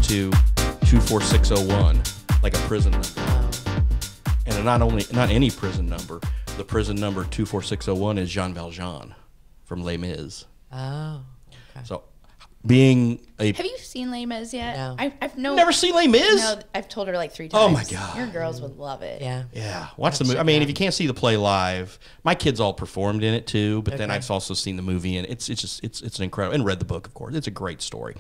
to 24601, like a prison number. And not any prison number. The prison number 24601 is Jean Valjean from Les Mis. Oh, okay. So, being a... Have you seen Les Mis yet? No. I've never seen Les Mis? No, I've told her like 3 times. Oh, my God. Your girls would love it. Yeah. Yeah, watch the movie. I mean, if you can't see the play live, my kids all performed in it too. But then Okay. I've also seen the movie, and it's an incredible. And read the book, of course. It's a great story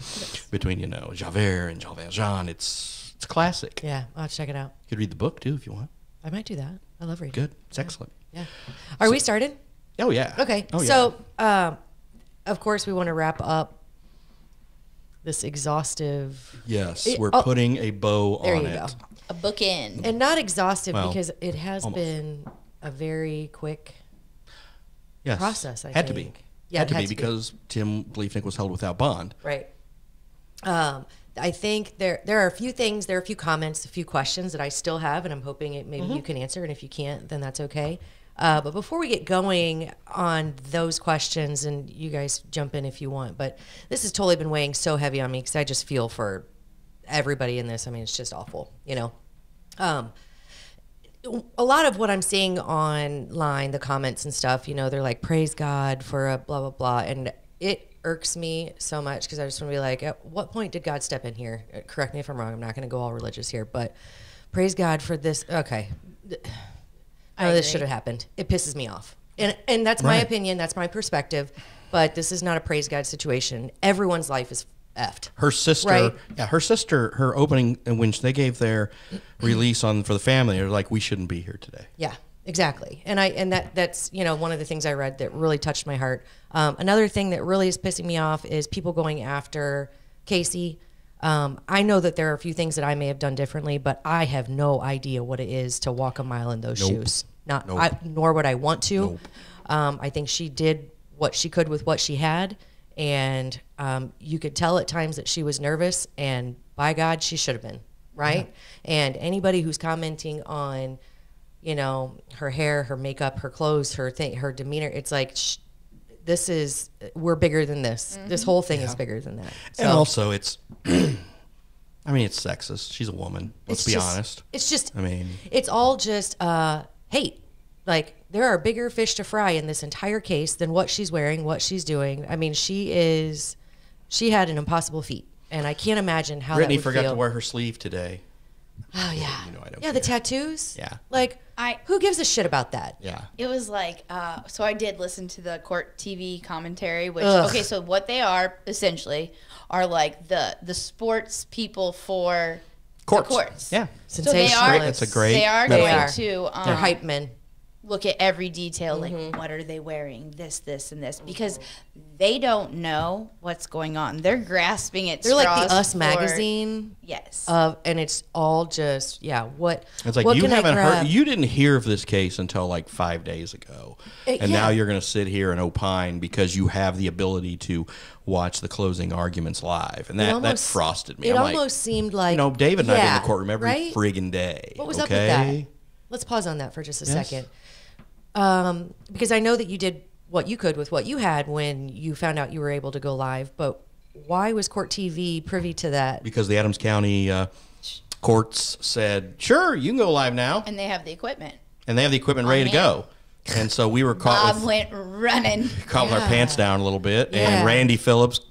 between Javert and Jean Valjean. It's classic. Yeah, I'll check it out. You could read the book too if you want. I might do that. I love reading. Good, it's excellent. Yeah. Are we started? Oh yeah. Okay. Oh, yeah. So, of course, we want to wrap up this exhaustive. Yes, we're putting a bow There on you it. go. A bookend. And not exhaustive Well, because it has almost. been a very quick Yes, process, I had think. to be. Yeah, had it to had be to be. because Tim Bliefnick was held without bond. Right. I think there are a few things, there are a few comments, a few questions that I still have, and I'm hoping maybe you can answer, and if you can't, then that's okay. But before we get going on those questions, and you guys jump in if you want, but this has totally been weighing so heavy on me because I just feel for everybody in this. I mean, it's just awful, you know. A lot of what I'm seeing online, the comments and stuff, you know, they're like, praise God for a blah, blah, blah. And it irks me so much because I just want to be like, at what point did God step in here? Correct me if I'm wrong. I'm not going to go all religious here, but praise God for this. Okay. No, this should have happened. It pisses me off. And that's my opinion. That's my perspective. But this is not a praise God situation. Everyone's life is effed. Her sister, Right. her opening, and when they gave their release for the family, they're like, we shouldn't be here today. Yeah, exactly. And that's, you know, one of the things I read that really touched my heart. Another thing that really is pissing me off is people going after Casey. I know that there are a few things that I may have done differently, but I have no idea what it is to walk a mile in those shoes. Nor would I want to. I think she did what she could with what she had. And you could tell at times that she was nervous, and by God, she should have been, right? Yeah. And anybody who's commenting on, you know, her hair, her makeup, her clothes, her demeanor, it's like, we're bigger than this. Mm-hmm. This whole thing is bigger than that. So, and also, it's, I mean, it's sexist. She's a woman. Let's be honest. It's just, I mean, it's all just hate. Like, there are bigger fish to fry in this entire case than what she's wearing, what she's doing. I mean, she had an impossible feat, and I can't imagine how Brittany that would forgot feel. to wear her sleeve today. Oh, yeah. You know, I don't the tattoos? Yeah. Like, who gives a shit about that? Yeah. It was like, so I did listen to the court TV commentary, which, Ugh. okay, so what they are essentially are like the sports people for Courts. the courts. Yeah. So they are, That's a great they are metaphor. going to They're hype men. look at every detail, like what are they wearing, this, and this, because they don't know what's going on. They're grasping at They're like straws the Us for- magazine. Yes. And it's all just, what It's like, what you can I haven't grab? heard, you didn't hear of this case until like 5 days ago. And now you're going to sit here and opine because you have the ability to watch the closing arguments live. And that frosted me. It I'm almost like, seemed like, you know, David and I be in the courtroom every right? friggin' day. What was up with that? Let's pause on that for just a second. Because I know that you did what you could with what you had when you found out you were able to go live, but why was Court TV privy to that? Because the Adams County courts said, sure, you can go live now. And they have the equipment. And they have the equipment ready to go. And so we were caught Bob went running. with our pants down a little bit. Yeah. And Randy Phillips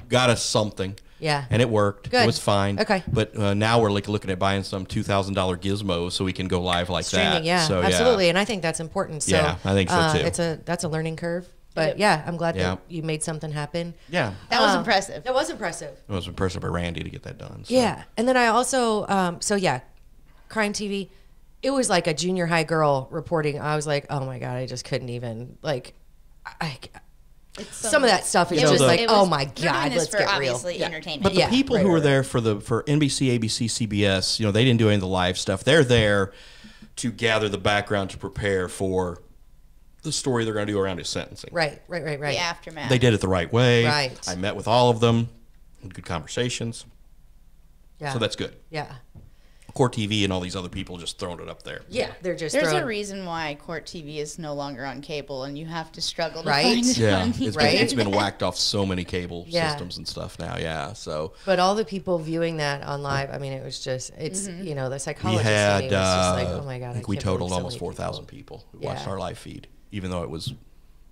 got us something. Yeah. And it worked. Good. It was fine. Okay. But now we're like looking at buying some $2,000 gizmo so we can go live like Streaming, that. yeah, So, absolutely. And I think that's important. So, Yeah, I think so, too. That's a learning curve. But yeah, I'm glad that you made something happen. Yeah. That was impressive. That was impressive. It was impressive by Randy to get that done. So. Yeah. And then I also, Crime TV, it was like a junior high girl reporting. I was like, oh my God, I just couldn't even, like, some of that stuff is just like, oh my God, let's get real. Obviously, entertainment. But the people who were there for NBC, ABC, CBS, you know, they didn't do any of the live stuff. They're there to gather the background to prepare for the story they're going to do around his sentencing. Right. The aftermath. They did it the right way. Right. I met with all of them, had good conversations. Yeah. So that's good. Yeah. Court TV and all these other people just throwing it up there. Yeah, they're just There's throwing, a reason why Court TV is no longer on cable, and you have to struggle to Right? find it Yeah, on it's been whacked off so many cable systems and stuff now. Yeah, so But all the people viewing that on live, I mean, it was just, it's, you know, the we psychologist had. in me was just like, oh my God. I think we can't totaled believe so almost many 4,000 people who watched Yeah. our live feed, even though it was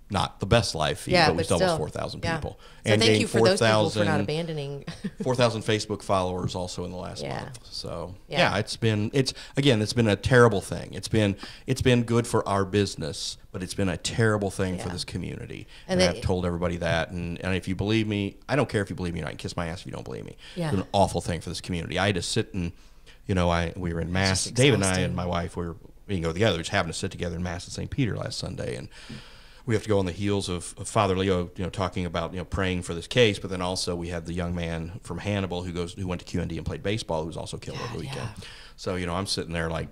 not the best live feed, Yeah, but we but still still, almost 4,000 yeah. people. So And thank gained you for those people for not 4,000 abandoning. 4,000 Facebook followers also in the last Yeah. month. So Yeah. yeah, it's been a terrible thing. It's been good for our business, but it's been a terrible thing for Yeah. this community. And And that- I've told everybody that. And if you believe me, I don't care if you believe me or not. You can kiss my ass if you don't believe me. Yeah. It's been an awful thing for this community. I had to sit and, we were in mass. just Dave and I exhausting. and my wife, we didn't go together. We just happened to sit together in mass at St. Peter last Sunday, and we have to go on the heels of Father Leo, talking about praying for this case, but then also we had the young man from Hannibal who went to QND and played baseball, who was also killed over the weekend. yeah. So I'm sitting there like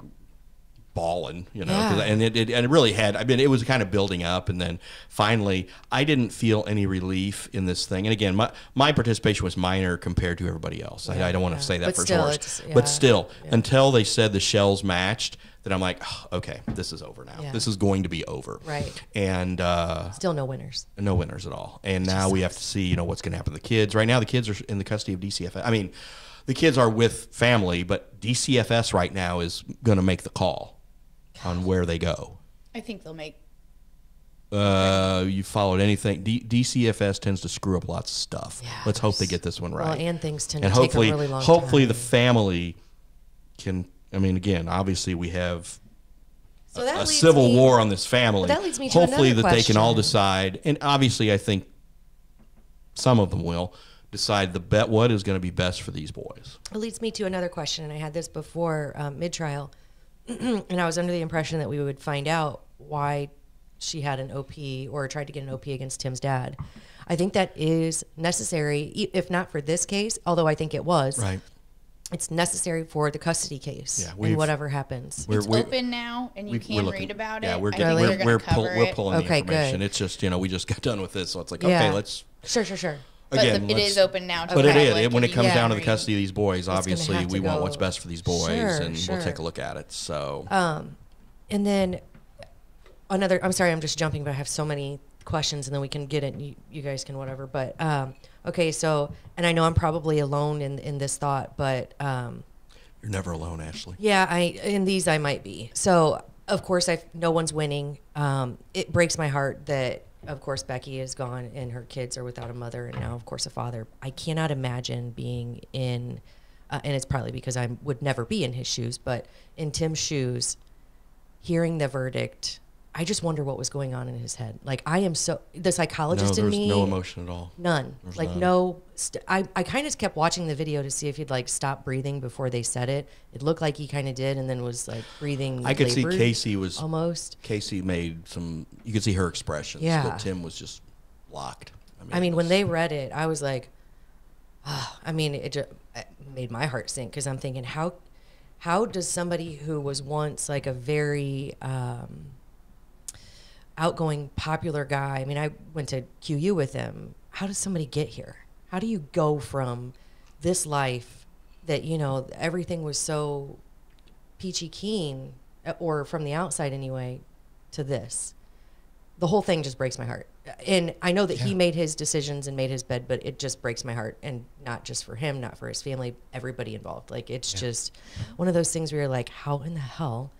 bawling, Yeah. 'cause- and it really had. I mean, it was kind of building up, and then finally, I didn't feel any relief in this thing. And again, my participation was minor compared to everybody else. I don't want to say that But for still, horse, it's- but yeah. still, until they said the shells matched, then I'm like, oh, okay, this is over now. Yeah. This is going to be over. Right. And Still no winners. no winners at all. And now we have to see, what's going to happen to the kids. Right now, the kids are in the custody of DCFS. I mean, the kids are with family, but DCFS right now is going to make the call on where they go. I think they'll make. You followed anything? DCFS tends to screw up lots of stuff. Yeah, Let's hope they get this one right. Well, and things tend and to take hopefully, a really long hopefully time. the family can. I mean, again, obviously we have So that a leads civil me- war on this family. Well, that leads me to hopefully another that they can all question. decide, and obviously I think some of them will decide what is going to be best for these boys. It leads me to another question, and I had this before mid-trial, and I was under the impression that we would find out why she had an OP or tried to get an OP against Tim's dad. I think that is necessary, if not for this case, although I think it was. Right. It's necessary for the custody case Yeah, and whatever happens. It's open now, and you we're can looking- read about yeah, it. we're I getting, think they're we're, going to cover we're it. pulling Okay, the information. good. It's just we just got done with this, so it's like Yeah. okay, let's. Sure. But Again, it is open now. To But the it public, is when and it comes you down can to the read. custody of these boys. gonna Obviously, have to we want go- what's best for these boys, Sure, and sure. we'll take a look at it. So. And then I'm sorry, I'm just jumping, but I have so many questions, and then we can get it. You guys can whatever. But okay, so, and I know I'm probably alone in this thought, but You're never alone, Ashley. yeah, in these I might be. So of course, no one's winning. It breaks my heart that, of course, Becky is gone and her kids are without a mother and now, of course, a father. I cannot imagine being in, and it's probably because I would never be in his shoes, but in Tim's shoes, hearing the verdict, I just wonder what was going on in his head. Like, I am so, the psychologist in there's me. no emotion at all. None. There's Like, none. no. I kind of kept watching the video to see if he'd, like, stop breathing before they said it. It looked like he kind of did, and then was, like, breathing I could see labored Casey was almost. Casey made some. You could see her expressions. Yeah. But Tim was just locked. I mean, it when was- they read it, I was like, I mean, it made my heart sink because I'm thinking, how does somebody who was once, like, a very outgoing, popular guy, I mean, I went to QU with him. How does somebody get here? How do you go from this life that, everything was so peachy keen, or from the outside anyway, to this? The whole thing just breaks my heart. And I know that he made his decisions and made his bed, but it just breaks my heart. And not just for him, not for his family, everybody involved. Like, it's just one of those things where you're like, how in the hell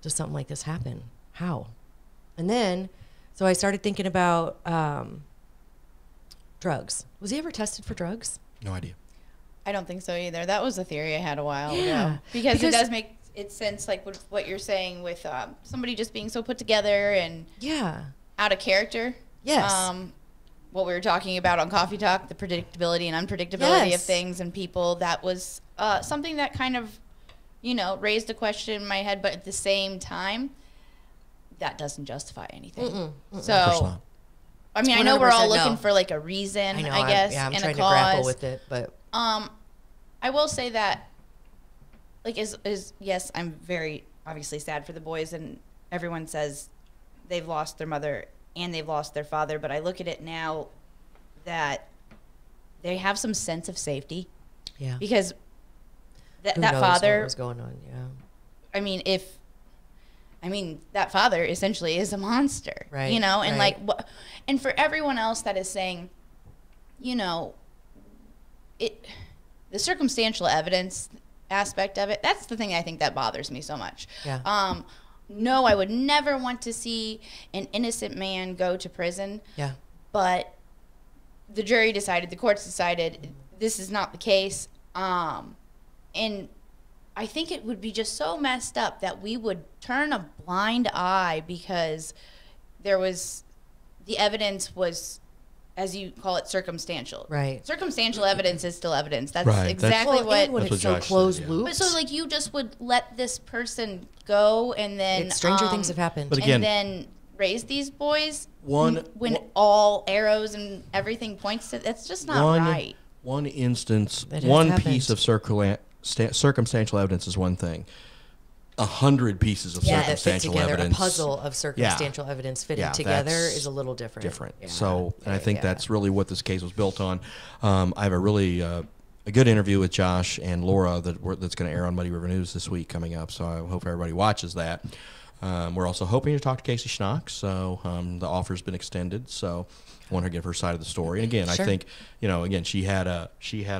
does something like this happen? How? And then, so I started thinking about drugs. Was he ever tested for drugs? No idea. I don't think so either. That was a theory I had a while Yeah. ago. Because it does make it sense, like what you're saying with somebody just being so put together and Yeah. out of character. Yes. What we were talking about on Coffee Talk, the predictability and unpredictability of Yes. things and people, that was something that kind of, raised a question in my head, but at the same time, that doesn't justify anything. Of course So, not. I mean, I know we're all 100% looking no. for like a reason, I know. I guess, I'm and trying a to cause. grapple with it, but I will say that, like, yes, I'm very obviously sad for the boys, and everyone says they've lost their mother and they've lost their father, but I look at it now that they have some sense of safety. yeah. Because that knows father what was going on. Yeah. That father essentially is a monster, Right, you know, and right. and for everyone else that is saying, you know, the circumstantial evidence aspect of it, that's the thing I think that bothers me so much. Yeah. No, I would never want to see an innocent man go to prison. Yeah. But the jury decided, the courts decided, this is not the case. And I think it would be just so messed up that we would turn a blind eye because the evidence was, as you call it, circumstantial. Right. Circumstantial evidence is still evidence. That's Right. exactly Well, and when That's it's what so Josh said, closed yeah. loop. But so, like, you just would let this person go and then Stranger things have happened. But again- and then raise these boys One- when one- all arrows and everything points to, that's just not right. One instance, It has one happened. piece of circumstantial evidence is one thing. 100 pieces of That fit circumstantial together, evidence. a puzzle of circumstantial evidence fitting Yeah, together that's is a little different. Different. Yeah. So, and I think Yeah. that's really what this case was built on. I have a really a good interview with Josh and Laura that's going to air on Muddy River News this week coming up. So I hope everybody watches that. We're also hoping to talk to Casey Schnock. So the offer's been extended. So I want her to give her side of the story. And again, Sure. I think she had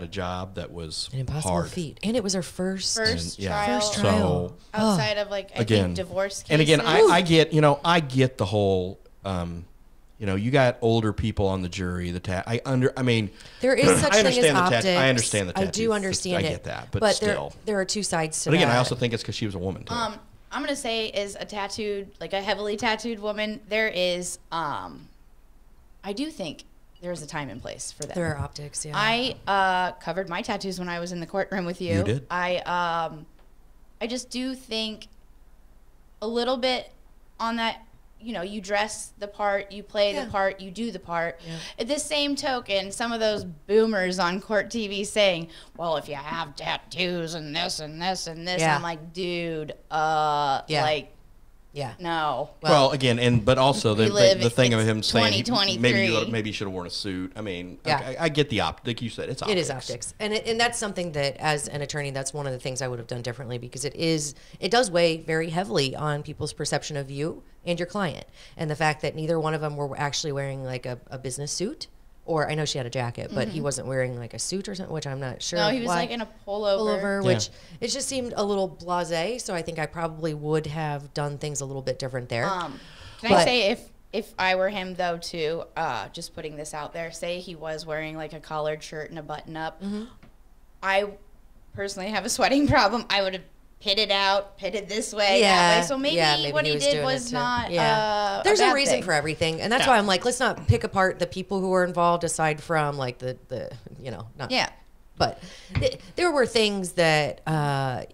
a job that was An impossible hard. feat, and it was her first. First yeah. trial, First trial. So outside of like I again, think divorce cases. and again, I get the whole. You got older people on the jury. There is such I thing as understand optics. I understand the I tattoos. do understand I it. get that, but still. there are two sides to But again, that. I also think it's because she was a woman too. I'm gonna say, as a heavily tattooed woman, there is I do think there's a time and place for that. there are optics. Yeah. I covered my tattoos when I was in the courtroom with you. You did. I just do think a little bit on that. You know, you dress the part, you play the part, you do the part. Yeah. At the same token, some of those boomers on court TV saying, well, if you have tattoos and this and this and this, Yeah. I'm like, dude, Yeah. no. Well, again, but also we live- the thing of it's him saying 2023. maybe you should have worn a suit. I mean, Yeah. I get the like you said, it's optics. It is optics, and that's something that, as an attorney, that's one of the things I would have done differently, because it does weigh very heavily on people's perception of you and your client, and the fact that neither one of them were actually wearing like a business suit, or I know she had a jacket, but he wasn't wearing like a suit or something, which I'm not sure. No, of he was why. like in a pullover. Which it just seemed a little blasé. So I think I probably would have done things a little bit different there. Can I But- say, if I were him though too, just putting this out there, say he was wearing like a collared shirt and a button up, I personally have a sweating problem. I would have pitted this way, that way. So maybe what he was did doing was it too. not. There's a bad reason thing. for everything, and that's why I'm like, let's not pick apart the people who are involved aside from like the not. Yeah. But there were things that I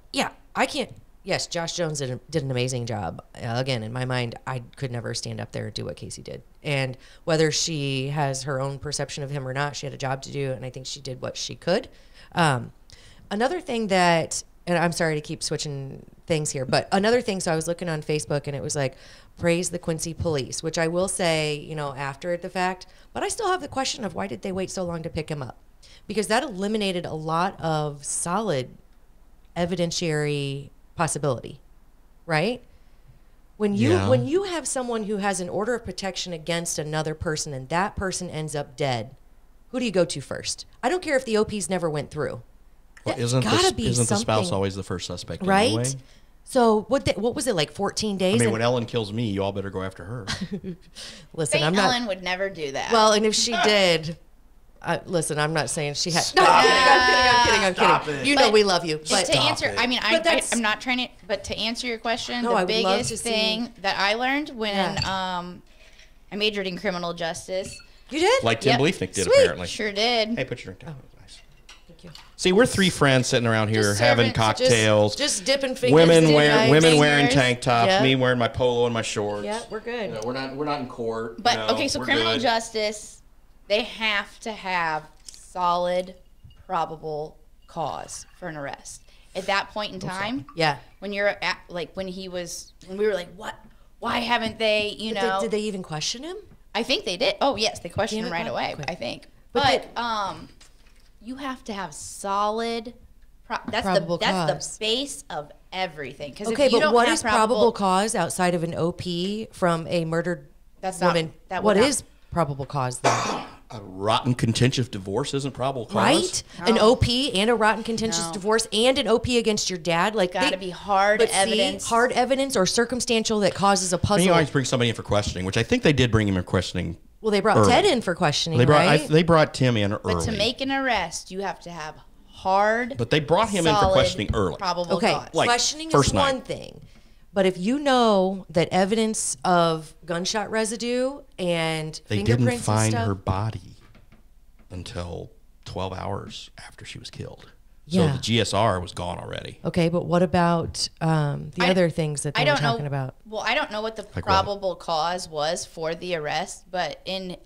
can't. Yes, Josh Jones did an amazing job. Again, in my mind, I could never stand up there and do what Casey did. And whether she has her own perception of him or not, she had a job to do, and I think she did what she could. Another thing that, and I'm sorry to keep switching things here, but another thing, so I was looking on Facebook and it was like, praise the Quincy police, which I will say, after the fact, but I still have the question of why did they wait so long to pick him up? Because that eliminated a lot of solid evidentiary possibility, right? When you have someone who has an order of protection against another person and that person ends up dead, who do you go to first? I don't care if the OPs never went through. Well, Isn't the spouse always the first suspect right? anyway? So what was it, like 14 days? I mean, when Ellen kills me, you all better go after her. Listen, St. I'm not. Ellen would never do that. Well, and if she did, listen, I'm not saying she had. No, I'm kidding. You know But we love you. But to answer, it. I mean, But that's- I'm not trying to, but to answer your question, No, I the would love to biggest see- thing that I learned when Yeah. I majored in criminal justice, you did? Like Tim Yep. Bliefnick did, Sweet. apparently. sure did. Hey, put your drink down. Nice. Thank you. See, we're three friends sitting around here Just having serving- cocktails. Just dipping fingers. women in wearing knives. wearing tank tops. Yeah. Me wearing my polo and my shorts. Yeah, we're good. We're not in court. But No, okay, so we're criminal good. justice, they have to have solid, probable cause for an arrest. At that point in time, Yeah. when you're at, like when we were like, what? Why haven't they? Did they even question him? I think they did. Oh yes, they questioned him Damn it, right why- away. okay. I think, But but you have to have solid, Probable cause. That's the base of everything. Okay, if you but don't what have is probable cause outside of an OP from a murdered woman? What is probable cause then? A rotten contentious divorce isn't probable cause. Right? No. An OP and a rotten contentious divorce and an OP against your dad. Like, got to be hard evidence. Hard evidence or circumstantial that causes a puzzle. And you always bring somebody in for questioning, which I think they did bring him in questioning. Well, they brought early. Ted in for questioning, right? They brought Tim in early. But to make an arrest, you have to have hard. But they brought him in for questioning early. Probable cause. Like, questioning first is one thing. But if you know that evidence of gunshot residue and they fingerprints didn't find and stuff, her body until 12 hours after she was killed. Yeah. So the GSR was gone already. Okay, but what about the other things that they were talking about? Well, I don't know what the probable cause was for the arrest, but in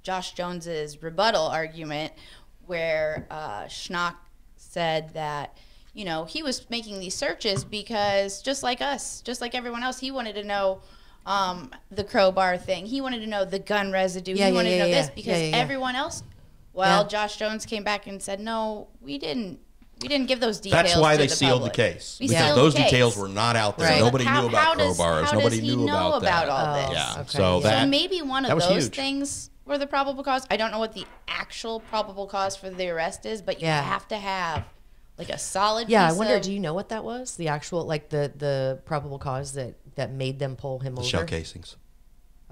Josh Jones's rebuttal argument, where Schnock said that, you know, he was making these searches because just like us, just like everyone else, he wanted to know the crowbar thing. He wanted to know the gun residue. He wanted to know this because everyone else. Well, Josh Jones came back and said, no, we didn't give those details. That's why to they the sealed public. the case. We because sealed those the case. details were not out there. Right. Nobody How- knew about how does- crowbars. how Nobody does he knew know about that. all this? Yeah. Okay. So that So maybe one of was those huge. things were the probable cause. I don't know what the actual probable cause for the arrest is, but you have to have like a solid Yeah, piece I wonder, of, do you know what that was? The actual, like the probable cause that made them pull him the over? shell casings.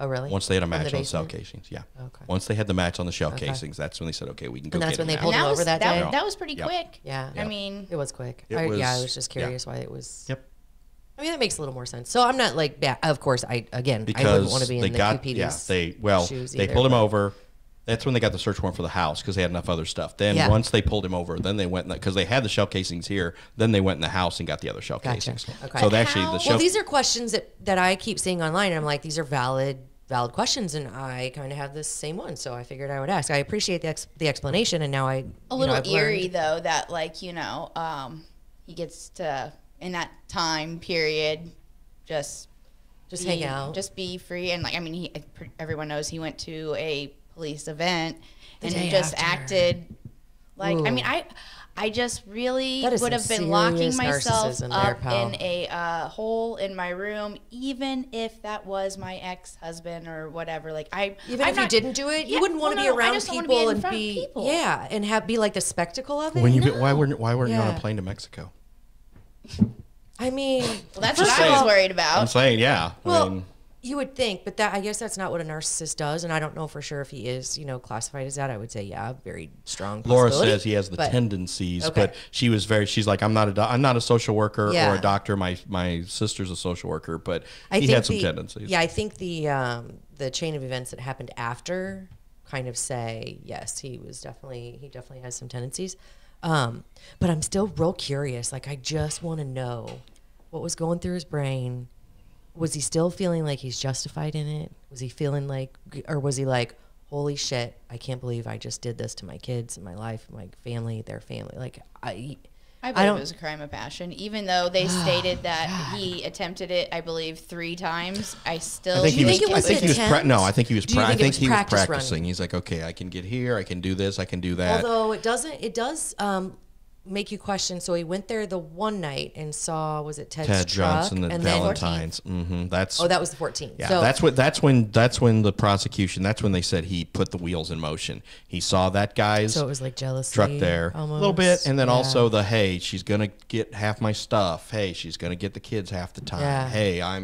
Oh, really? Once they had a From the match on the shell basement? casings, yeah. Okay. Once they had the match on the shell casings, that's when they said, okay, we can go And that's get when they him pulled now. him over that day? That was pretty Yep. quick. Yeah. I mean, It was quick. It I was- was just curious why it was. Yep. I mean, that makes a little more sense. So I'm not like, of course, I wouldn't Because want to be in they the got, QPD's shoes they either, pulled him but- over. That's when they got the search warrant for the house because they had enough other stuff. Then Yeah. once they pulled him over, then they went because they had the shell casings here. Then they went in the house and got the other shell Gotcha. casings. Okay. So But actually, the shell. Well, these are questions that I keep seeing online, and I'm like, these are valid questions, and I kind of have this same one, so I figured I would ask. I appreciate the explanation, and now a little I've eerie learned. though that like he gets to in that time period just hang out, just be free, and like I mean everyone knows he went to a police event and day he just after. acted like I Ooh. mean I just really That is would have some been locking serious myself narcissism there, up pal. in a hole in my room, even if that was my ex-husband or whatever. Like even if you didn't do it, you wouldn't want to be I around just don't wanna people in and front of be people. and be like the spectacle of it. When why weren't you on Yeah. a plane to Mexico? I mean, Well, that's first what of I was all- worried I'm about. saying, yeah. Well, I mean, you would think, but I guess that's not what a narcissist does, and I don't know for sure if he is, classified as that. I would say, yeah, very strong. Laura possibility, says he has the but- tendencies, Okay. but she's like, I'm not a social worker Yeah. or a doctor. My sister's a social worker, but I he think had some tendencies. Yeah, I think the chain of events that happened after kind of say yes, he definitely has some tendencies. But I'm still real curious. Like, I just want to know what was going through his brain. Was he still feeling like he's justified in it? Was he feeling like, or was he like, holy shit, I can't believe I just did this to my kids and my life, my family, their family. Like, I believe it was a crime of passion, even though they stated that he attempted it, I believe, 3 times. I still I think he was. think it was I think he was. intent? No, I think he was. Do you I think it think was he was practice practicing. running? He's like, okay, I can get here. I can do this. I can do that. although it does make you question. So he went there the one night and saw, was it Ted's Ted truck? Johnson and Valentine's. Mm-hmm. That's. Oh, that was the 14th. Yeah, so, that's when the prosecution. That's when they said he put the wheels in motion. He saw that guy's so it was like jealousy. truck there almost. a little bit, and then Yeah. also the hey, she's gonna get half my stuff. Hey, she's gonna get the kids half the time. Yeah. Hey, I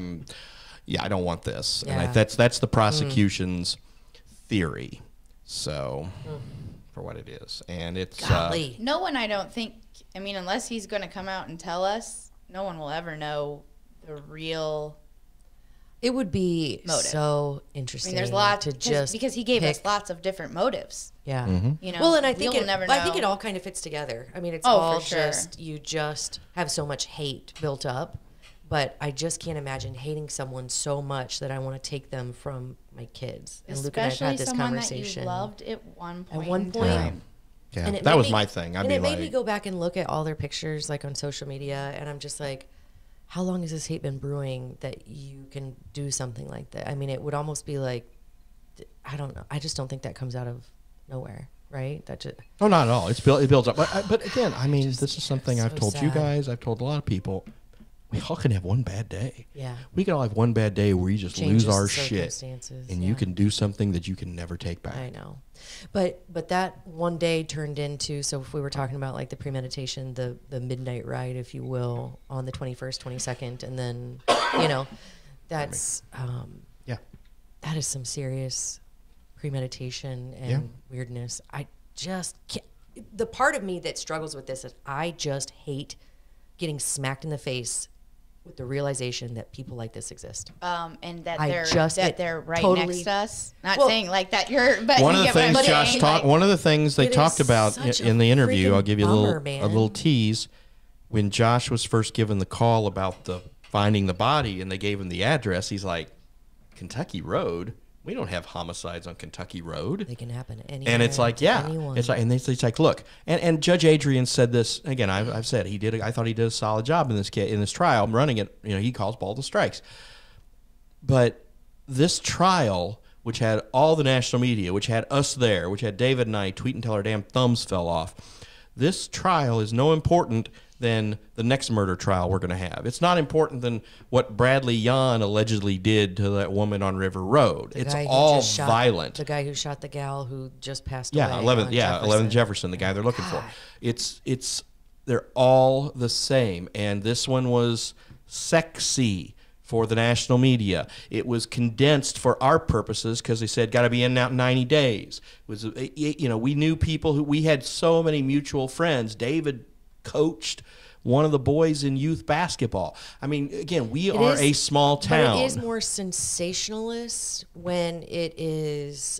don't want this. And Yeah. that's the prosecution's theory. So, for what it is, and it's Golly. No one, I don't think, I mean, unless he's going to come out and tell us, no one will ever know the real. It would be Motive. so I interesting. mean, there's lots to just because he gave us pick- lots of different motives. Yeah. You know, Well, and I think we'll never I think know. it all kind of fits together. I mean, it's Oh, all for sure. you just have so much hate built up, but I just can't imagine hating someone so much that I want to take them from my kids. And Luke and I have Especially had this someone conversation. that you loved at one point. At one in point. time. yeah, And it that made was me- my thing. I'd and be it made like, me go back and look at all their pictures, like on social media, and I'm just like, how long has this hate been brewing that you can do something like that? I mean, it would almost be like, I don't know. I just don't think that comes out of nowhere, right? That just Oh, not at all. It builds up. But again, I mean, this is something I've so told you sad. guys. I've told a lot of people. We all can have one bad day. Yeah. We can all have one bad day where you just Changes lose our the shit, circumstances, and you yeah. can do something that you can never take back. I know, but that one day turned into, so if we were talking about like the premeditation, the midnight ride, if you will, on the 21st, 22nd, and then that's Yeah. that is some serious premeditation and Yeah. weirdness. I just can't. The part of me that struggles with this is I just hate getting smacked in the face with the realization that people like this exist. And that I they're just that get they're right totally- next to us. Not Well, saying like that you're, but One you of the get what I'm things saying, Josh talked. like- One of the things they It talked is about such in a the interview. I'll freaking give you bummer, a little man. tease. When Josh was first given the call about the finding the body, and they gave him the address, he's like, "Kentucky Road? We don't have homicides on Kentucky Road." They can happen anywhere. And it's like, to yeah, anyone. it's like, and it's like, look, and Judge Adrian said this again. I've said I thought he did a solid job in this trial. I'm running it. He calls ball to strikes. But this trial, which had all the national media, which had us there, which had David and I tweet until our damn thumbs fell off. This trial is no important than the next murder trial we're going to have. It's not important than what Bradley Yon allegedly did to that woman on River Road. The It's guy who all just shot- violent. The guy who shot the gal who just passed Yeah, away. 11th. on Yeah, 11th Jefferson, the guy they're looking for. God. It's they're all the same, and this one was sexy for the national media. It was condensed for our purposes because they said got to be in out in 90 days. It was we knew people who we had so many mutual friends. David coached one of the boys in youth basketball. I mean, again, we are a small town. But it is more sensationalist when it is.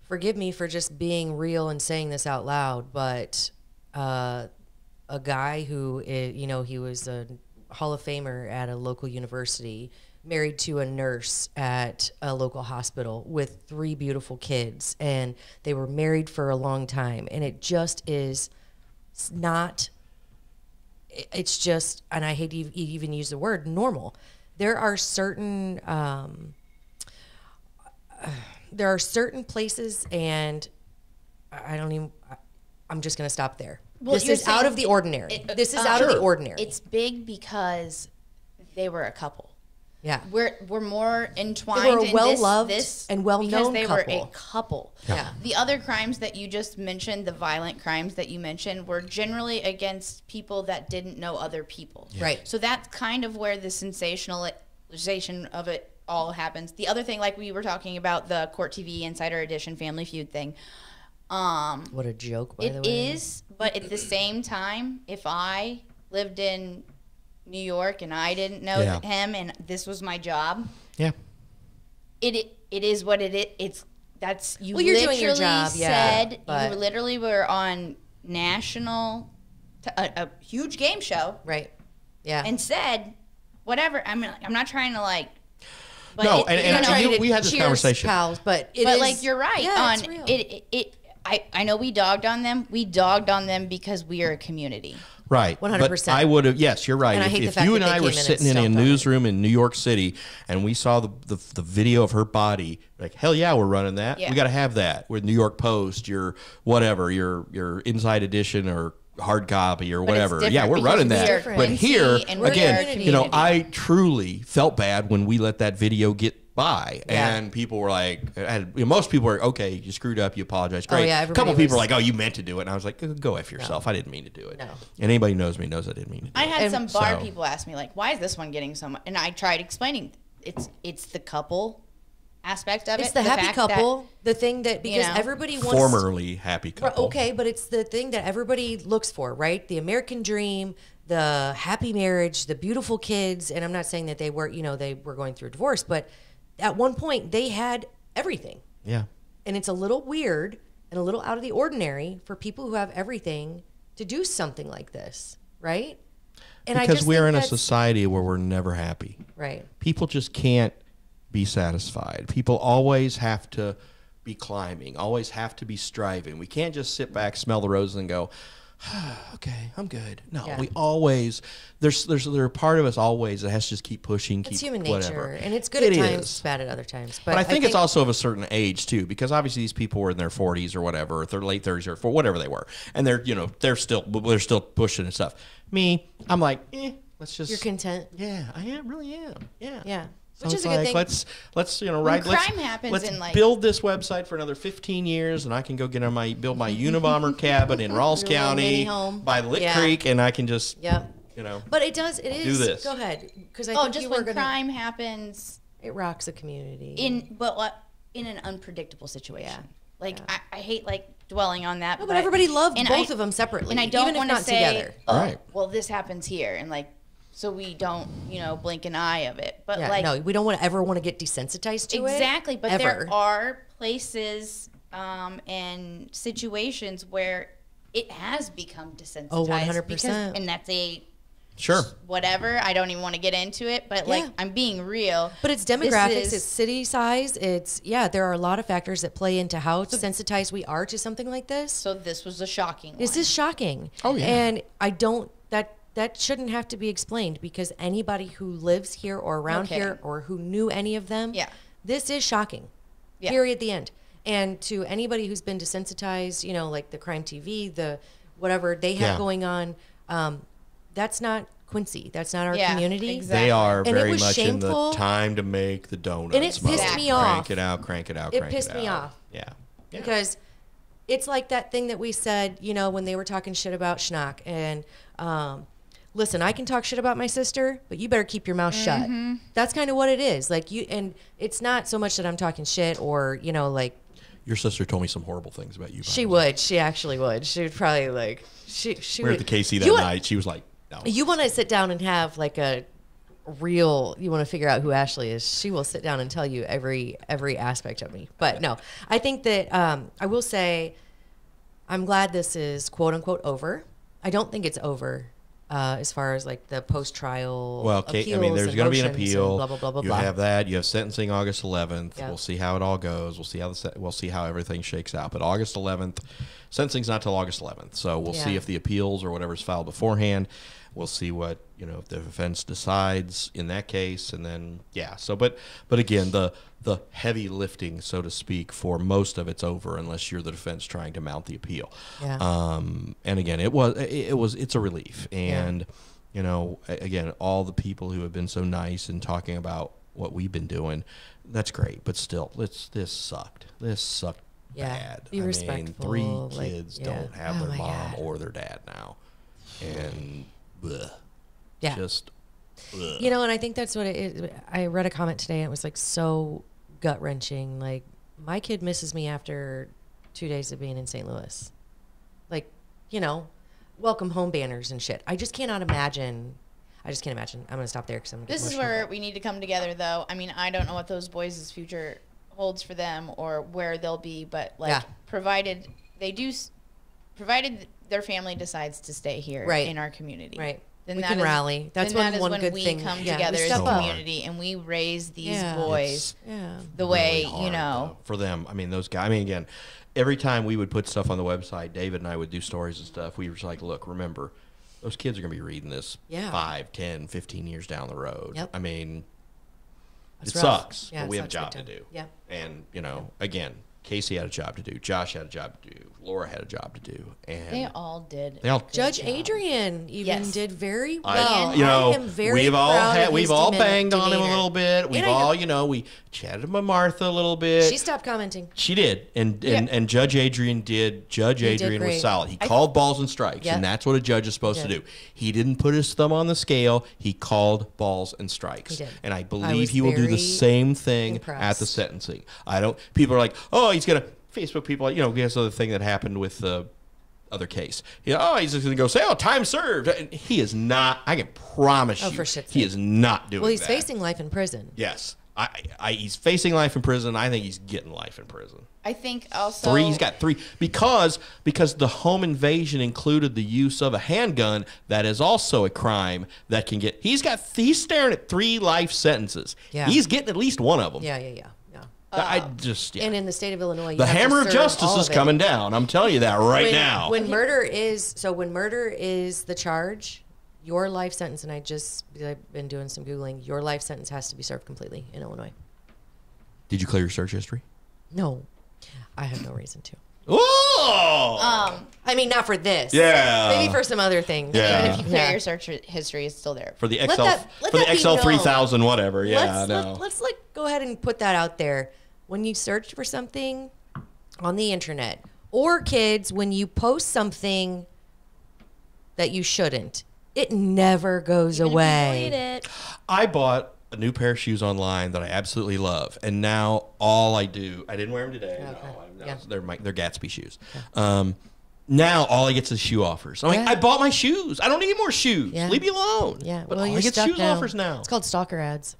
Forgive me for just being real and saying this out loud, but a guy who he was a Hall of Famer at a local university, married to a nurse at a local hospital with 3 beautiful kids, and they were married for a long time, and it just is not. It's just, and I hate to even use the word normal. There are certain places, and I don't even. I'm just going to stop there. Well, this you're is out saying of the ordinary. This is out of the ordinary. It's big because they were a couple. Yeah. We're more entwined. They were a in well-loved this and well-known because they were couple. a couple. Yeah. The other crimes that you just mentioned, the violent crimes that you mentioned, were generally against people that didn't know other people. Right. So that's kind of where the sensationalization of it all happens. The other thing, like we were talking about, the Court TV Insider Edition Family Feud thing. What a joke, by the It way. is, but at the same time, if I lived in New York and I didn't know Yeah. him and this was my job, Yeah. it is what it is. It's that's you. Well, you're doing literally your job, yeah, said but- you literally were on national, a huge game show, Right. Yeah. and said whatever. I mean, I'm not trying to like. But No, it, and you know, I- we had this Cheers, conversation. pals, but it but is- like you're right yeah, on it's real. it. I know we dogged on them. We dogged on them because we are a community. Right. 100%. But I would have, yes, you're right. And I hate the If fact you that and they I came were in and sitting in a stomped on it. newsroom in New York City and we saw the video of her body, like, hell yeah, we're running that. Yeah. We got to have that with New York Post, your whatever, your Inside Edition or hard copy or it's whatever. different Yeah, we're because running we that. are different. But Quincy here, and we're again, a you know, community. I truly felt bad when we let that video get by, Yeah. and people were like, most people were okay. You screwed up. You apologize. Great. yeah, a everybody couple people were was- like, oh, you meant to do it, and I was like, go f yourself. I didn't mean to do it. No. And anybody who knows me knows I didn't mean to do I it. had And some bar so- people ask me like, "Why is this one getting so much?" And I tried explaining it's the couple aspect of It's it. the happy fact that- couple, the thing that, because know, everybody wants. Formerly happy Right, couple. okay, but it's the thing that everybody looks for, right? The American dream, the happy marriage, the beautiful kids. And I'm not saying that they were going through a divorce, but at one point they had everything. Yeah. And it's a little weird and a little out of the ordinary for people who have everything to do something like this, right? And I Because just we're think in a that's- society where we're never happy. Right. People just can't be satisfied. People always have to be climbing, always have to be striving. We can't just sit back, smell the roses, and go, okay, I'm good. No, Yeah. we always there's a part of us always that has to just keep pushing, It's keep human whatever. nature, and it's good It at times, is. it's bad at other times. But I think it's also of a certain age too, because obviously these people were in their 40s or whatever, or their late 30s or whatever they were, and they're still pushing and stuff. Me, I'm like, let's just. you're content. Yeah, I am, really am. Yeah. Yeah. So Which it's is a good like, thing. let's crime happens let's in, like- build this website for another 15 years, and I can go build my Unabomber cabin in Rawls Your little mini County home. by Lick Yeah. Creek, and I can just Yep. But it is. do this. Go ahead, because I Oh, think just you were when gonna. crime happens It rocks a community. in an unpredictable situation. Yeah. Like Yeah. I hate dwelling on that. No, but everybody loved and both of them separately, and I don't even if want to not say, together. oh, Right. well, this happens here, and so we don't, blink an eye of it. But Yeah, no, we don't ever want to get desensitized to it. exactly. But ever. there are places and situations where it has become desensitized. Oh, 100%. because- and that's Sure. whatever. I don't even want to get into it, but Yeah. I'm being real. But it's This demographics, is- it's city size, there are a lot of factors that play into how sensitized we are to something like this. So this was a shocking This one. is shocking. Oh, yeah. And I don't that shouldn't have to be explained, because anybody who lives here or around Okay. here or who knew any of them, Yeah. this is shocking. Yeah. Period. The end. And to anybody who's been desensitized, like the crime TV, the whatever they have Yeah. going on, that's not Quincy. That's not our Yeah, community. exactly. They are And it very was much shameful. in the time to make the donuts. And it pissed mode. me off. Crank it out, crank it out, It crank it out. pissed me off. Yeah. Yeah. Because it's like that thing that we said, when they were talking shit about Schnock. And listen, I can talk shit about my sister, but you better keep your mouth shut. That's kind of what it is. And it's not so much that I'm talking shit or, Your sister told me some horrible things about you. by she the way. would. She actually would. She would probably she We were would. at the KC that You want- night. She was like, no. You want to sit down and have a real, you want to figure out who Ashley is. She will sit down and tell you every aspect of me. But no, I think that I will say I'm glad this is quote unquote over. I don't think it's over as far as the post-trial Well, Kate, appeals there's and going to be an motions appeal. and blah, blah, blah, blah, you blah. have that. You have sentencing August 11th. Yeah. We'll see how it all goes. We'll see how everything shakes out. But August 11th, sentencing's not till August 11th. So we'll see Yeah. if the appeals or whatever's filed beforehand. We'll see what, if the defense decides in that case. And then, yeah. So, but again, the heavy lifting, so to speak, for most of it's over unless you're the defense trying to mount the appeal. Yeah. And again, it's a relief. And, again, all the people who have been so nice and talking about what we've been doing, that's great. But still, this sucked. This sucked Yeah. bad. Be respectful, 3 like, kids yeah. don't have Oh their my mom God. or their dad now. And, bleh, Yeah. just, bleh. And I think that's what it is. I read a comment today and it was so gut wrenching. My kid misses me after 2 days of being in St. Louis. Welcome home banners and shit. I just cannot imagine. I just can't imagine. I'm going to stop there because I'm going to get This is emotional. where we need to come together, though. I don't know what those boys' future holds for them or where they'll be, but Yeah. provided their family decides to stay here Right. in our community, Right. Then We that can is- rally. That's then that one- is one when good we thing. come Yeah, we together as step a up. community and we raise these Yeah. boys Yeah. the way really hard, though, for them. Those guys. Again, every time we would put stuff on the website, David and I would do stories and stuff. We were just like, look, remember, those kids are going to be reading this Yeah. 5, 10, 15 years down the road. Yep. It rough. sucks, Yeah, but it we have a sucks job to big do. time. Yeah. And, again, Casey had a job to do. Josh had a job to do. Laura had a job to do. And they all did. they all Judge job. Adrian even Yes. did very I, well. I am very we've all proud of we've his all banged on him a demeanor. little bit. We've And I all, we chatted with Martha a little bit. She stopped commenting. She did, and Judge Adrian did. Judge He did Adrian was great. solid. He called balls and strikes, Yep. and that's what a judge is supposed to He do. did. He didn't put his thumb on the scale. He called balls and strikes, He did. and I I believe was he will do the very same thing at the impressed. sentencing. People are like, oh, he's gonna Facebook people. Guess the other thing that happened with the other case. He's just gonna go say, oh, time served. And he is not. I can promise Oh, you, for shit's he sake. is not doing. Well, he's that. facing life in prison. Yes. He's facing life in prison. I think he's getting life in prison. I think also 3. He's got 3 because the home invasion included the use of a handgun. That is also a crime that can get. He's staring at 3 life sentences. Yeah. He's getting at least one of them. Yeah. I just, And in the state of Illinois, you the have to hammer of serve justice all is of it. coming down. I'm telling you that right now. When murder is the charge, your life sentence, and because I've been doing some Googling, your life sentence has to be served completely in Illinois. Did you clear your search history? No, I have no reason to. Oh! I mean, not for this. Yeah. Maybe for some other things. Yeah. Even if you clear your search history, it's still there. For the Let XL, that for the be XL known. 3000, whatever. Yeah, Let's go ahead and put that out there. When you search for something on the internet, or kids, when you post something that you shouldn't, it never goes away. It. I bought a new pair of shoes online that I absolutely love, and now all I do, I didn't wear them today. Okay. No, Yeah. they're Gatsby shoes. Now all I get is shoe offers. I'm like, Yeah. I bought my shoes. I don't need any more shoes. Yeah. Leave me alone. Yeah, But well, all you're I get stuck shoes now. offers now. It's called stalker ads.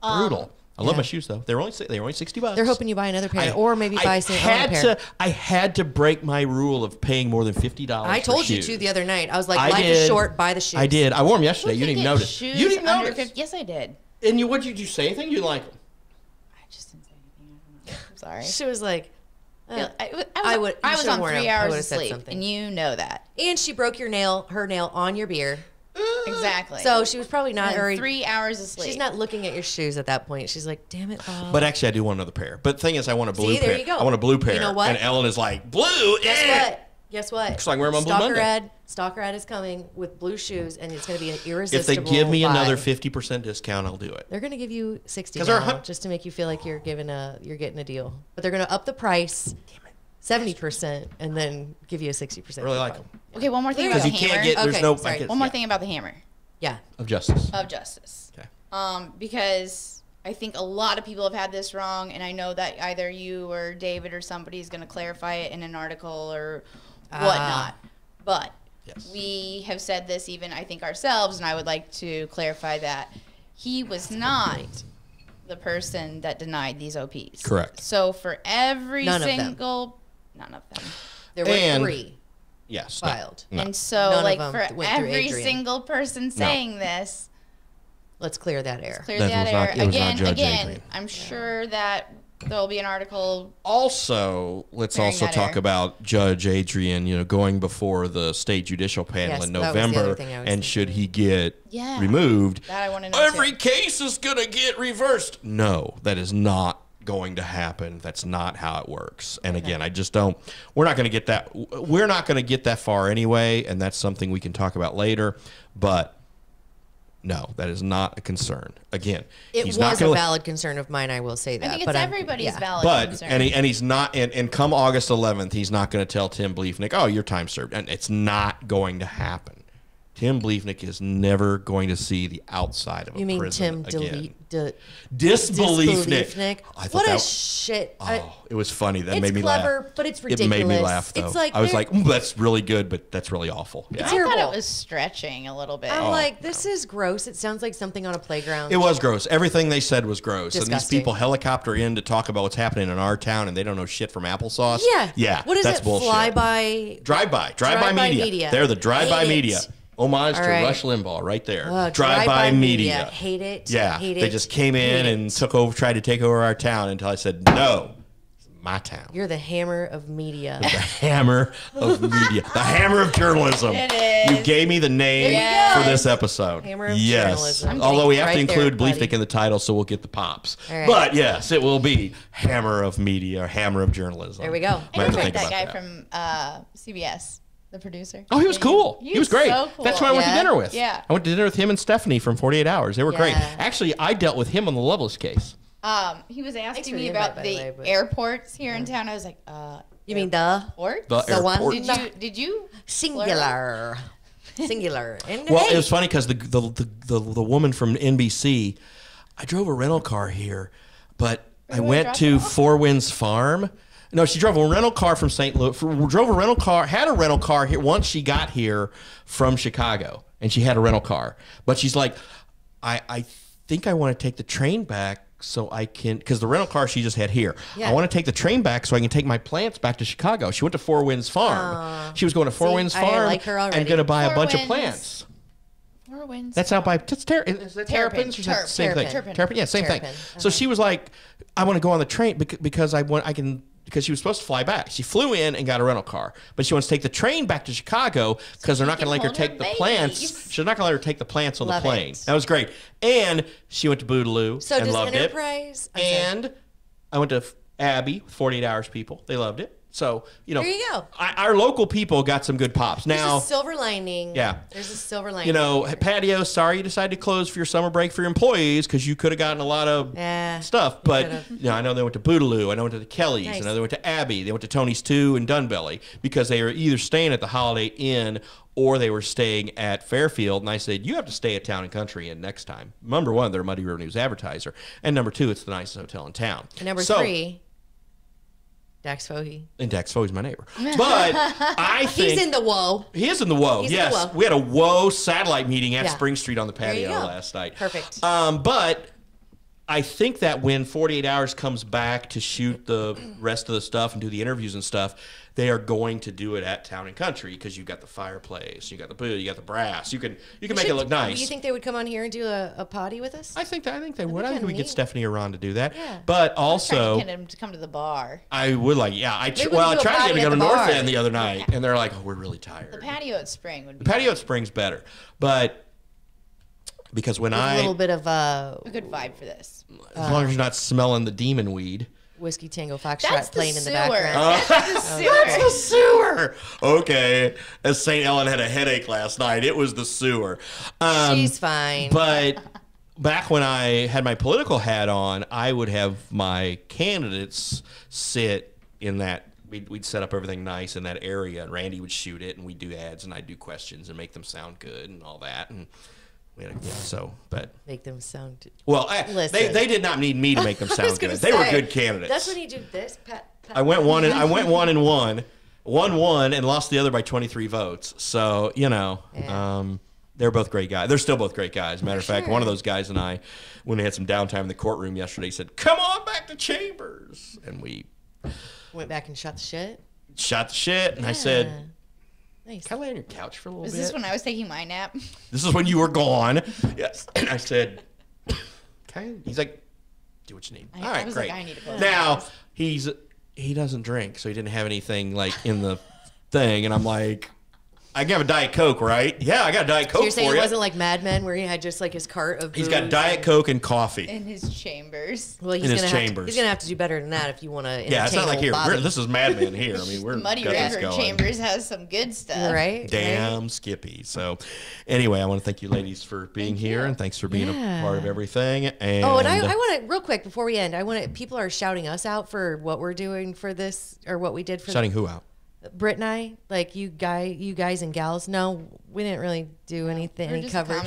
Brutal. I love yeah. my shoes though. They're only $60. They're hoping you buy another pair, or maybe buy a pair. I had to break my rule of paying more than $50. I for told you shoes. to the other night. I was like, I life is did. short, buy the shoes. I did. I wore them yesterday. You didn't even notice. Shoes You didn't under notice. 50. Yes, I did. And you, did you say anything? You like them? I just didn't say anything. I don't know. I'm sorry. She was like, I was should've on worn 3 them. I hours would've of said sleep, something. and you know that. and she broke her nail on your beer. Exactly. So she was probably not And very. 3 hours of sleep. She's not looking at your shoes at that point. She's like, damn it, Bob. But actually, I do want another pair. But the thing is, I want a blue See, pair. there you go. I want a blue pair. You know what? And Ellen is like, blue? Guess what? Looks like we're on Blue Monday. Stalker ad is coming with blue shoes, and it's going to be an If irresistible they give me buy. another 50% discount, I'll do it. They're going to give you 60 'Cause they're now, hun- just to make you feel like you're getting a deal. But they're going to up the price 70% and then give you a 60%. I really like coupon. them. Okay, one more thing Because about you the hammer. can't get, there's Okay, no... sorry. One more thing about the hammer Yeah. Of justice. of justice. Okay. Because I think a lot of people have had this wrong, and I know that either you or David or somebody is going to clarify it in an article or whatnot. But Yes. we have said this even, I think, ourselves, and I would like to clarify that he was not the person that denied these OPs. Correct. So for every None of them. single, none of them. There were And- 3 Yes. filed. No. And so, None of like, them for went through every Adrian. single person saying this, Let's clear that air. clear That that was not- air. it was not Again, Judge again, Adrian. I'm sure that there'll be an article. Also, let's Clearing also that talk air. about Judge Adrian, going before the state judicial panel Yes, in that was the other November, thing I was and thinking. should he get Yeah. removed, That I wanna know, every too. case is going to get reversed. No, that is not going to happen. That's not how it works. And again, I just don't, we're not going to get that far anyway, and that's something we can talk about later, but no, that is not a concern. Again, It he's was not a going to valid concern of mine, I will say that. I think it's but everybody's yeah. valid but concern. he's not and come August 11th, he's not going to tell Tim Bliefnick, "Oh, your time served," and it's not going to happen. Tim Bliefnick is never going to see the outside of a You mean prison Tim again. Disbeliefnick? I thought What a that- shit. Oh, it was funny. That It's made me clever, laugh. but it's It made me ridiculous. laugh though. It's like I was they're- like, "Ooh, that's really good, but that's really awful." Yeah. I terrible. thought it was stretching a little bit. I'm like, this is gross. It sounds like something on a playground. It was gross. Everything they said was gross. And these Disgusting. people helicopter in to talk about what's happening in our town, and they don't know shit from applesauce. Yeah. Yeah. What is that's it? Bullshit. Drive-by Drive-by media. They're the drive-by Hate it. media. Homage All to right. Rush Limbaugh right there. Drive-by drive-by media. Hate it. Yeah. Hate They it, just came in hate and it. tried to take over our town until I said, no, it's my town. You're the hammer of media. The hammer of media. The hammer of journalism. It is. You gave me the name There you for go. this episode. Hammer of yes. journalism. I'm Although we have to right there, include buddy. Bliefnick in the title, so we'll get the pops. All right. But yes, it will be hammer of media or hammer of journalism. There we go. I Might have to met think that about guy that. from CBS, the producer. Oh, he was cool. He was great. So cool. That's who I went to Yeah. dinner with. Yeah. I went to dinner with him and Stephanie from 48 Hours. They were great. Yeah. Actually, I dealt with him on the Loveless case. He was Thanks asking for me the about invite, by the the way, but- airports here in town. I was like, You mean the airports? The The one- airport. Did you singular? Singular. And Well, hey, it was funny because the woman from NBC, I drove a rental car here, but I went dropped to it off? Four Winds Farm. No, she drove a rental car from St. Louis. Drove a rental car. Had a rental car here once she got here from Chicago, and she had a rental car. But she's like, I think I want to take the train back so I can, because the rental car she just had here. Yeah. I want to take the train back so I can take my plants back to Chicago. She went to Four Winds Farm. She was going to Four See, Winds I Farm like her and already. going to buy a Four bunch of Winds. plants. Whirlwinds. That's out by is that Terrapins? Or is that the same thing? Terrapin. Yeah, same thing. So she was like, I want to go on the train because because she was supposed to fly back. She flew in and got a rental car, but she wants to take the train back to Chicago because they're not going to let her take the plants. She's not going to let her take the plants on the plane. That was great. And she went to Bootaloo and loved it. And I went to Abbey, 48 Hours people. They loved it. So, there you go. Our local people got some good pops. Now, there's a silver lining. Yeah. There's a silver lining. Patio, sorry you decided to close for your summer break for your employees because you could have gotten a lot of stuff. But, I know they went to Bootaloo. I know they went to the Kellys. I know they went to Abbey. They went to Tony's 2 in Dunbelly because they were either staying at the Holiday Inn or they were staying at Fairfield. And I said, you have to stay at Town & Country Inn next time. Number one, they're a Muddy River News advertiser. And number two, it's the nicest hotel in town. And number three, Dax Fohe. And Dax Fohe's my neighbor. But I think... He's in the woe. He is in the woe, yes. In the woe. We had a woe satellite meeting at Spring Street on the patio last night. Perfect. But I think that when 48 Hours comes back to shoot the rest of the stuff and do the interviews and stuff, they are going to do it at Town & Country because you've got the fireplace, you got the booth, you got the brass. You can make it look nice. Do you think they would come on here and do a potty with us? I think they would. I think we get Stephanie or Ron to do that. Yeah. But also, I get them to come to the bar. I would like. Yeah, I tried to get them to go to North End the other night, and they're like, "Oh, we're really tired." The patio at Spring would be. The patio at Spring's better, but because when a little bit of a good vibe for this, as long as you're not smelling the demon weed. Whiskey Tango Foxtrot playing in the background. That's the sewer. That's the sewer. Okay. As St. Ellen had a headache last night, it was the sewer. She's fine. But back when I had my political hat on, I would have my candidates sit in that. We'd set up everything nice in that area, and Randy would shoot it, and we'd do ads, and I'd do questions and make them sound good and all that. And but make them sound. Well, they did not need me to make them sound good. They were good candidates. That's when you do this. I went one and won, and lost the other by 23 votes. So they're both great guys. They're still both great guys. Matter of fact, one of those guys and I, when we had some downtime in the courtroom yesterday, said, "Come on back to Chambers," and we went back and shot the shit. And I said. Nice. Can I lay on your couch for a little bit? Is this when I was taking my nap? This is when you were gone. Yes. And I said, okay. He's like, do what you need. All right, great. Like, I need to go. Now, he doesn't drink, so he didn't have anything like in the thing. And I'm like, I can have a Diet Coke, right? Yeah, I got a Diet Coke for you. So you're saying it wasn't like Mad Men where he had just like his cart of booze? He's got Diet Coke and coffee. In his chambers. Well, he's going to have to do better than that if you want to. Yeah, it's not like here. This is Mad Men here. I mean, we're Muddy River Chambers has some good stuff. Right. Damn Skippy. So anyway, I want to thank you ladies for being here and thanks for being a part of everything. And I want to, real quick before we end, people are shouting us out for what we're doing for this or what we did for Shouting who out? Britt and I, like you guys and gals. No, we didn't really do anything, any coverage.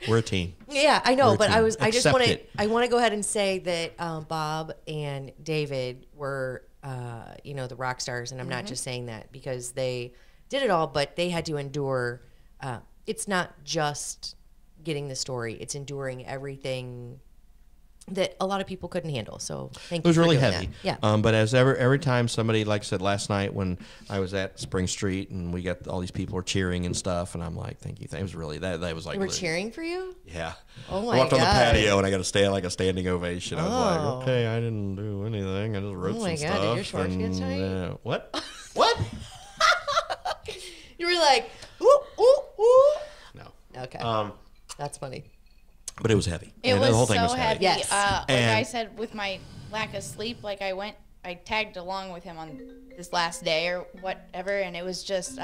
We're a team. Yeah, I know, but I want to go ahead and say that Bob and David were, the rock stars, and I'm not just saying that because they did it all, but they had to endure. It's not just getting the story; it's enduring everything that a lot of people couldn't handle. So thank you. It was really heavy. That. Yeah. But as every time somebody, like I said last night when I was at Spring Street and we got all these people were cheering and stuff, and I'm like, thank you. It was really that was like. They were cheering for you? Yeah. Oh my God. I walked on the patio and I got to stand like a standing ovation. I was like, okay, I didn't do anything. I just wrote some stuff. Oh my God! Did your shorts get tight? What? What? You were like, ooh, ooh, ooh. No. Okay. That's funny. But it was heavy. It was the whole so thing was heavy. Yes. Like I said, with my lack of sleep, like I tagged along with him on this last day or whatever, and it was just, it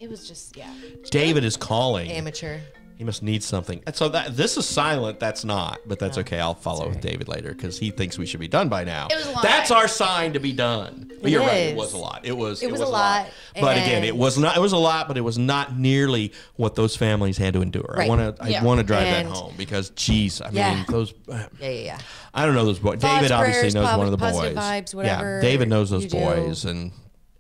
was just, yeah. David is calling. Amateur. He must need something. And so this is silent. That's not. But that's okay. I'll follow with David later because he thinks we should be done by now. It was a lot. That's our sign to be done. But you're right. It was a lot. It was a lot. But again, it was not. It was a lot, but it was not nearly what those families had to endure. Right. I want to drive that home because, geez, I mean those. Yeah. I don't know those boys. Thoughts, David obviously prayers, knows one of the positive boys. Vibes, whatever. Yeah, David knows those do. boys and.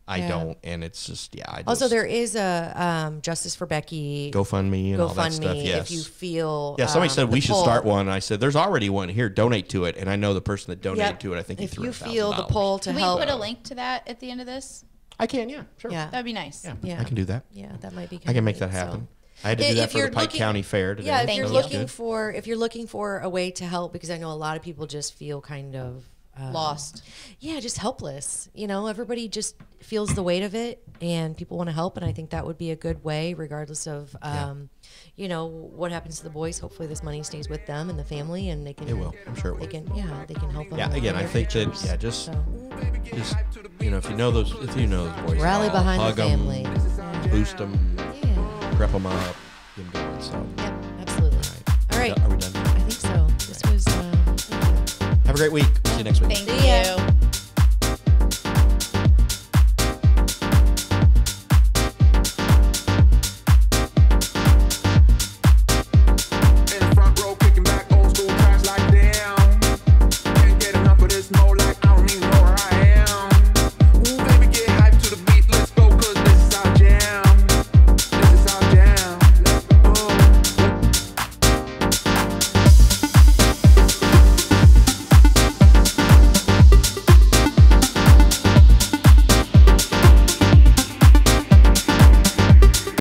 I don't, and it's just also, there is a Justice for Becky GoFundMe and all that stuff. Yes, if you feel. Yeah, somebody said we should start one. I said there's already one here. Donate to it, and I know the person that donated to it. I think he threw $1,000. If you feel the poll to help. Can we put a link to that at the end of this? I can, yeah, sure. Yeah. That'd be nice. Yeah, Yeah. I can do that. Yeah, that might be. I can make neat, that happen. So. I had to do that If for the you're Pike looking- County Fair today. Yeah, if Thank you're you. looking for a way to help, because I know a lot of people just feel kind of Lost. Yeah, just helpless. You know, everybody just feels the weight of it, and people want to help, and I think that would be a good way, regardless of you know, what happens to the boys. Hopefully, this money stays with them and the family, and they can. It will. I'm sure it will. They can. Yeah, they can help them. Yeah, in again, their I think that futures. just So, you know, if you know those boys, rally behind hug the family. them, boost them, Yeah. prep them up, get them going. So, Yep. Absolutely. All right. Are we done? I think so. This was. Thank you. Have a great week. See you next week. Thank See ya. you.